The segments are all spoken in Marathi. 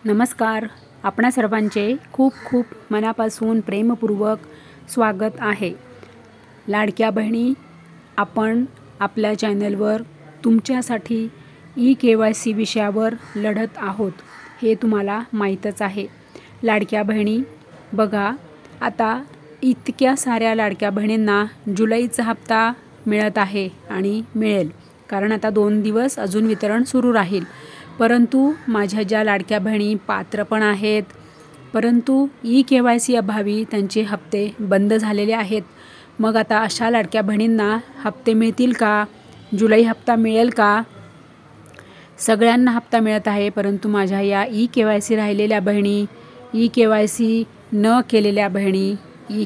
नमस्कार. आपणा सर्वांचे खूप खूप मनापासून प्रेमपूर्वक स्वागत आहे. लाडक्या बहिणी, आपण आपल्या चॅनलवर तुमच्यासाठी KYC विषयावर लढत आहोत, हे तुम्हाला माहीतच आहे. लाडक्या बहिणी बघा, आता इतक्या साऱ्या लाडक्या बहिणींना जुलैचा हप्ता मिळत आहे आणि मिळेल, कारण आता 2 दिवस अजून वितरण सुरू राहील. परंतु माझ्या ज्या लाडक्या बहिणी पात्र पण आहेत, परंतु KYC अभावी त्यांचे हप्ते बंद झालेले आहेत. मग आता अशा लाडक्या बहिणींना हप्ते मिळतील का? जुलै हप्ता मिळेल का? सगळ्यांना हप्ता मिळत आहे, परंतु माझ्या या KYC राहिलेल्या बहिणी, KYC न केलेल्या बहिणी,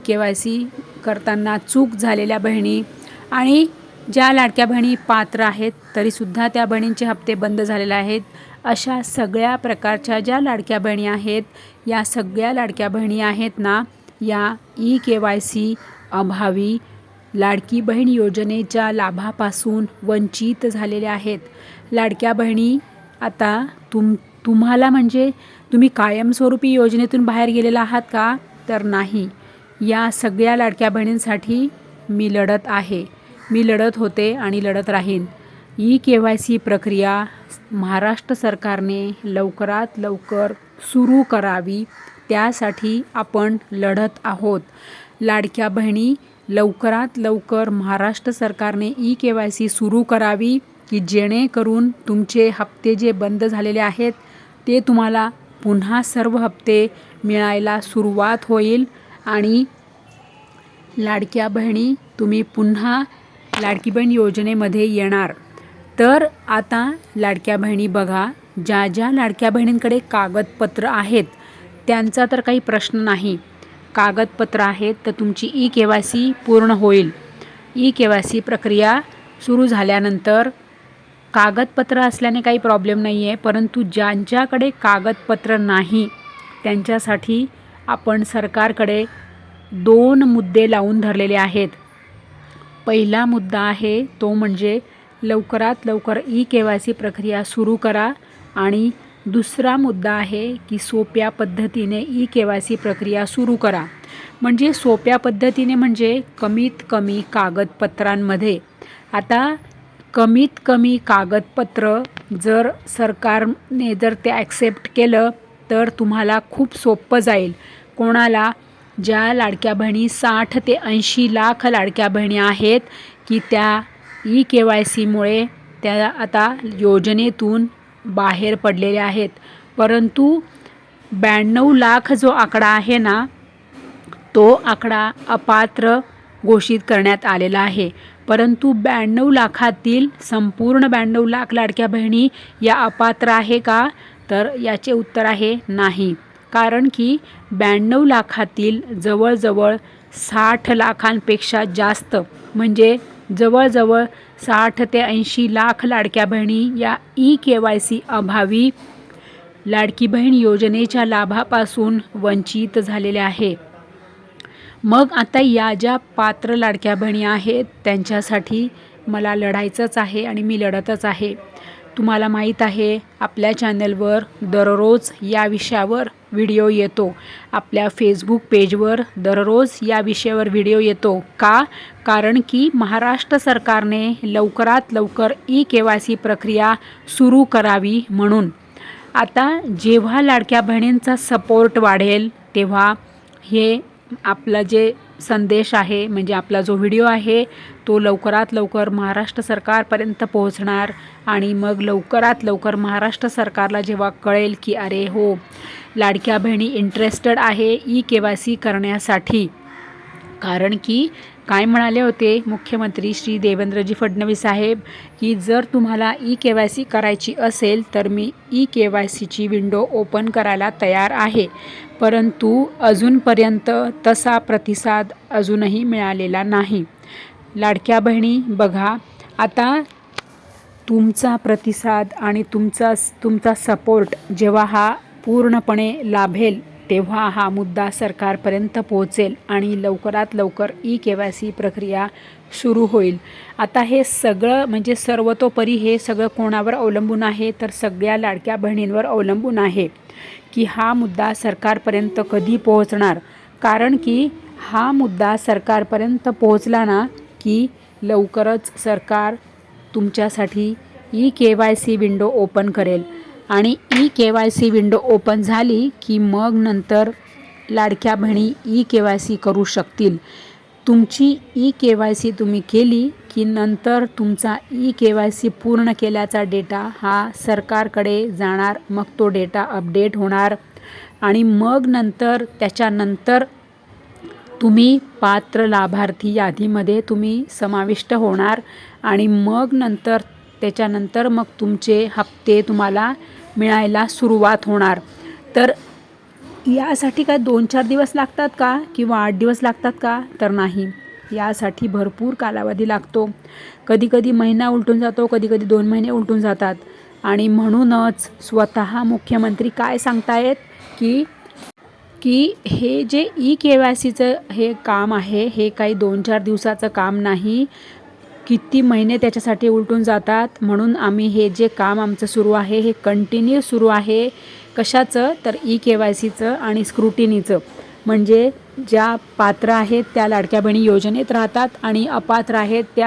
KYC करताना चूक झालेल्या बहिणी आणि ज्या लाडक्या बहिणी पात्र आहेत तरीसुद्धा त्या बहिणींचे हप्ते बंद झालेले आहेत, अशा सगळ्या प्रकारच्या ज्या लाडक्या बहिणी आहेत, या सगळ्या लाडक्या बहिणी आहेत ना, या KYC अभावी लाडकी बहीण योजनेच्या लाभापासून वंचित झालेल्या आहेत. लाडक्या बहिणी, आता तुम्हाला म्हणजे तुम्ही कायमस्वरूपी योजनेतून बाहेर गेलेला आहात का? तर नाही. या सगळ्या लाडक्या बहिणींसाठी मी लढत आहे, मी लढत होते आणि लढत राहीन. KYC प्रक्रिया महाराष्ट्र सरकारने लवकरात लवकर सुरू करावी, त्यासाठी आपण लढत आहोत. लाडक्या बहिणी, लवकरात लवकर महाराष्ट्र सरकारने KYC सुरू करावी, की जेणेकरून तुमचे हप्ते जे बंद झालेले आहेत ते तुम्हाला पुन्हा सर्व हप्ते मिळायला सुरुवात होईल आणि लाडक्या बहिणी तुम्ही पुन्हा लाडकी बहीण योजनेमध्ये येणार. तर आता लाडक्या बहिणी बघा, ज्या लाडक्या बहिणींकडे कागदपत्र आहेत त्यांचा तर काही प्रश्न नाही. कागदपत्र आहेत तर तुमची KYC पूर्ण होईल. KYC प्रक्रिया सुरू झाल्यानंतर कागदपत्र असल्याने काही प्रॉब्लेम नाही आहे, परंतु ज्यांच्याकडे कागदपत्र नाही त्यांच्यासाठी आपण सरकारकडे 2 मुद्दे लावून धरलेले आहेत. पहिला मुद्दा आहे तो म्हणजे लवकरात लवकर KYC प्रक्रिया सुरू करा, आणि दुसरा मुद्दा आहे की सोप्या पद्धतीने KYC प्रक्रिया सुरू करा. म्हणजे सोप्या पद्धतीने म्हणजे कमीत कमी कागदपत्रांमध्ये. आता कमीत कमी कागदपत्र जर सरकारने जर ते ॲक्सेप्ट केलं तर तुम्हाला खूप सोपं जाईल. कोणाला? ज्या लाडक्या बहिणी 60 ते 80 लाख लाडक्या बहिणी आहेत की त्या KYCमुळे त्या आता योजनेतून बाहेर पडलेल्या आहेत. परंतु 92 लाख जो आकडा आहे ना, तो आकडा अपात्र घोषित करण्यात आलेला आहे. परंतु 92 लाखातील संपूर्ण 92 लाख लाडक्या बहिणी या अपात्र आहे का? तर याचे उत्तर आहे नाही. कारण की 92 लाखातील जवळजवळ 60 लाखांपेक्षा जास्त, म्हणजे जवळजवळ 60 ते 80 लाख लाडक्या बहिणी या KYC अभावी लाडकी बहीण योजनेच्या लाभापासून वंचित झालेल्या आहे. मग आता या ज्या पात्र लाडक्या बहिणी आहेत त्यांच्यासाठी मला लढायचंच आहे आणि मी लढतच आहे. तुम्हाला माहीत आहे, आपल्या चॅनलवर दररोज या विषयावर व्हिडिओ येतो. आपल्या फेसबुक पेजवर दररोज या विषयावर व्हिडिओ येतो. का? कारण की महाराष्ट्र सरकारने लवकरात लवकर KYC प्रक्रिया सुरू करावी म्हणून. आता जेव्हा लाडक्या बहिणींचा सपोर्ट वाढेल तेव्हा हे आपला जे संदेश आहे, म्हणजे आपला जो व्हिडिओ आहे तो लवकरात लवकर महाराष्ट्र सरकारपर्यंत पोहोचणार. आणि मग लवकरात लवकर महाराष्ट्र सरकारला जेव्हा कळेल की अरे हो, लाडक्या बहिणी इंटरेस्टेड आहे KYC करण्यासाठी. कारण की काय म्हणाले होते मुख्यमंत्री श्री देवेंद्रजी फडणवीस साहेब, की जर तुम्हाला KYC करायची असेल तर मी KYCची विंडो ओपन करायला तयार आहे. परंतु अजूनपर्यंत तसा प्रतिसाद अजूनही मिळालेला नाही. लाडक्या बहिणी बघा, आता तुमचा प्रतिसाद आणि तुमचा सपोर्ट जेव्हा हा पूर्णपणे लाभेल तेव्हा हा मुद्दा सरकारपर्यंत पोहोचेल आणि लवकरात लवकर KYC प्रक्रिया सुरू होईल. आता हे सगळं म्हणजे सर्वतोपरी हे सगळं कोणावर अवलंबून आहे? तर सगळ्या लाडक्या बहिणींवर अवलंबून आहे. की हा मुद्दा सरकारपर्यंत कधी पोहोचणार, कारण की हा मुद्दा सरकारपर्यंत पोहोचला ना की लवकरच सरकार तुमच्यासाठी ई-KYC विंडो ओपन करेल आणि ई-KYC विंडो ओपन झाली की मग नंतर लाडक्या बहिणी ई-KYC करू शकतील. तुमची ई-KYC तुम्ही केली की नंतर तुमचा ई-KYC पूर्ण केल्याचा डेटा हा सरकारकडे जाणार. मग तो डेटा अपडेट होणार आणि मग नंतर त्याच्यानंतर तुम्ही पात्र लाभार्थी यादीमध्ये तुम्ही समाविष्ट होणार आणि मग नंतर त्याच्यानंतर मग तुमचे हप्ते तुम्हाला मिळायला सुरुवात होणार. तर यासाठी काय 2-4 दिवस लागतात का किंवा 8 दिवस लागतात का? तर नाही, यासाठी भरपूर कालावधी लागतो. कधीकधी महिना उलटून जातो, कधीकधी 2 महिने उलटून जातात. आणि म्हणूनच स्वतः मुख्यमंत्री काय सांगतायत की हे जे ई-KYCचं हे काम आहे हे काही 2-4 दिवसाचं काम नाही, किती महिने त्याच्यासाठी उलटून जातात. म्हणून आम्ही हे जे काम आमचं सुरू आहे हे कंटिन्यू सुरू आहे. कशाचं? तर ई-KYCचं आणि स्क्रुटिनीचं. म्हणजे ज्या पात्र आहेत त्या लाडक्या बहिणी योजनेत राहतात आणि अपात्र आहेत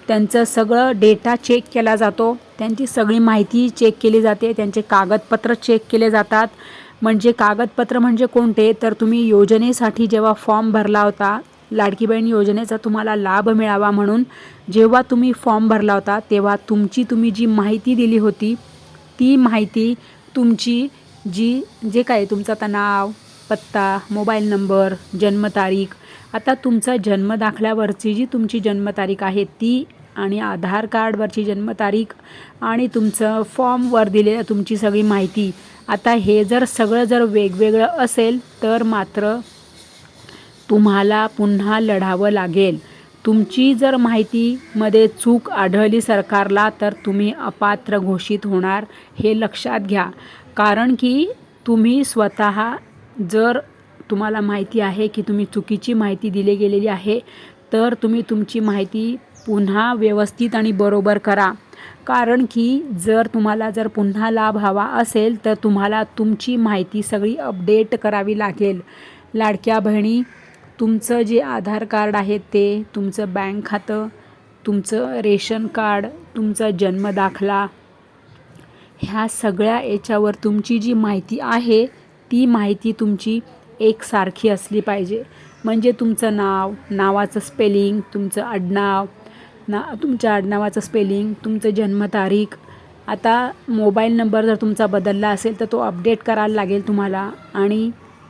त्यांचं सगळं डेटा चेक केला जातो, त्यांची सगळी माहिती चेक केली जाते, त्यांचे कागदपत्र चेक केले जातात. म्हणजे कागदपत्र म्हणजे कोणते? तर तुम्ही योजनेसाठी जेव्हा फॉर्म भरला होता, लाडकी बहीण योजनेचा तुम्हाला लाभ मिळावा म्हणून जेव्हा तुम्ही फॉर्म भरला होता तेव्हा तुम्ही जी माहिती दिली होती ती माहिती तुमची जे काय तुमचं आता नाव, पत्ता, मोबाईल नंबर, जन्मतारीख, आता तुमचा जन्मदाखल्यावरची जी तुमची जन्मतारीख आहे ती आणि आधार कार्डवरची जन्मतारीख आणि तुमचं फॉर्मवर दिलेलं तुमची सगळी माहिती, आता हे सगळं जर वेगवेगळं असेल तर मात्र तुम्हाला पुन्हा लढावं लागेल. तुमची जर माहितीमध्ये चूक आढळली सरकारला तर तुम्ही अपात्र घोषित होणार, हे लक्षात घ्या. कारण की तुम्ही स्वतः जर तुम्हाला माहिती आहे की तुम्ही चुकीची माहिती दिली गेलेली आहे तर तुम्ही तुमची माहिती पुन्हा व्यवस्थित आणि बरोबर करा. कारण की तुम्हाला पुन्हा लाभ हवा असेल तर तुम्हाला तुमची माहिती सगळी अपडेट करावी लागेल. लाडक्या बहिणी, तुमचं जे आधार कार्ड आहे ते, तुमचं बँक खातं, तुमचं रेशन कार्ड, तुमचा जन्मदाखला, ह्या सगळ्या याच्यावर तुमची जी माहिती आहे ती माहिती तुमची एकसारखी असली पाहिजे. म्हणजे तुमचं नाव, नावाचं स्पेलिंग, तुमचं आडनाव, तुमच्या आडनावाचं स्पेलिंग, तुमचं जन्मतारीख. आता मोबाईल नंबर जर तुमचा बदलला असेल तर तो अपडेट करायला लागेल तुम्हाला. आणि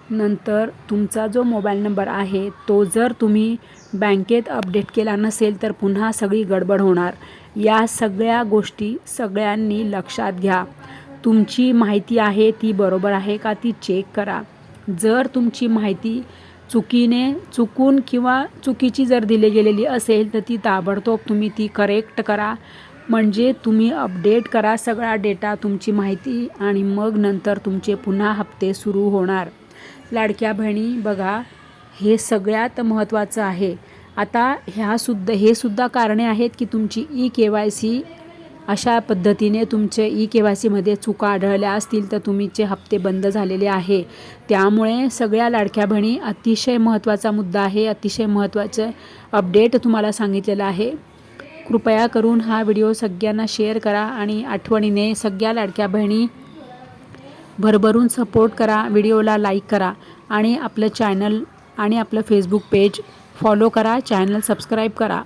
नंतर तुमचा जो मोबाईल नंबर आहे तो जर तुम्ही बँकेत अपडेट केला नसेल तर पुन्हा सगळी गडबड होणार. या सगळ्या गोष्टी सगळ्यांनी लक्षात घ्या. तुमची माहिती आहे ती बरोबर आहे का ती चेक करा. जर तुमची माहिती चुकून किंवा चुकीची जर दिली गेलेली असेल तर ती ताबडतोब तुम्ही ती करेक्ट करा. म्हणजे तुम्ही अपडेट करा सगळा डेटा, तुमची माहिती, आणि मग नंतर तुमचे पुन्हा हप्ते सुरू होणार. लाडक्या बहिणी बघा, हे सगळ्यात महत्त्वाचं आहे. आता हे सुद्धा कारणे आहेत की तुमची ई-KYC अशा पद्धतीने तुमचे ई-KYCमध्ये चुका आढळल्या असतील तर तुमचे हप्ते बंद झालेले आहे. त्यामुळे सगळ्या लाडक्या बहिणी, अतिशय महत्त्वाचा मुद्दा आहे, अतिशय महत्त्वाचं अपडेट तुम्हाला सांगितलेलं आहे. कृपया करून हा व्हिडिओ सगळ्यांना शेअर करा आणि आठवणीने सगळ्या लाडक्या बहिणी भरभरून सपोर्ट करा. व्हिडिओला लाईक करा आणि आपलं चॅनल आणि आपलं फेसबुक पेज फॉलो करा, चॅनल सबस्क्राईब करा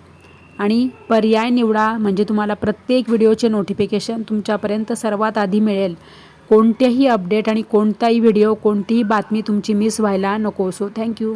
आणि पर्याय निवडा. म्हणजे तुम्हाला प्रत्येक व्हिडिओचे नोटिफिकेशन तुमच्यापर्यंत सर्वात आधी मिळेल. कोणतेही अपडेट आणि कोणताही व्हिडिओ, कोणतीही बातमी तुमची मिस व्हायला नको. So thank you.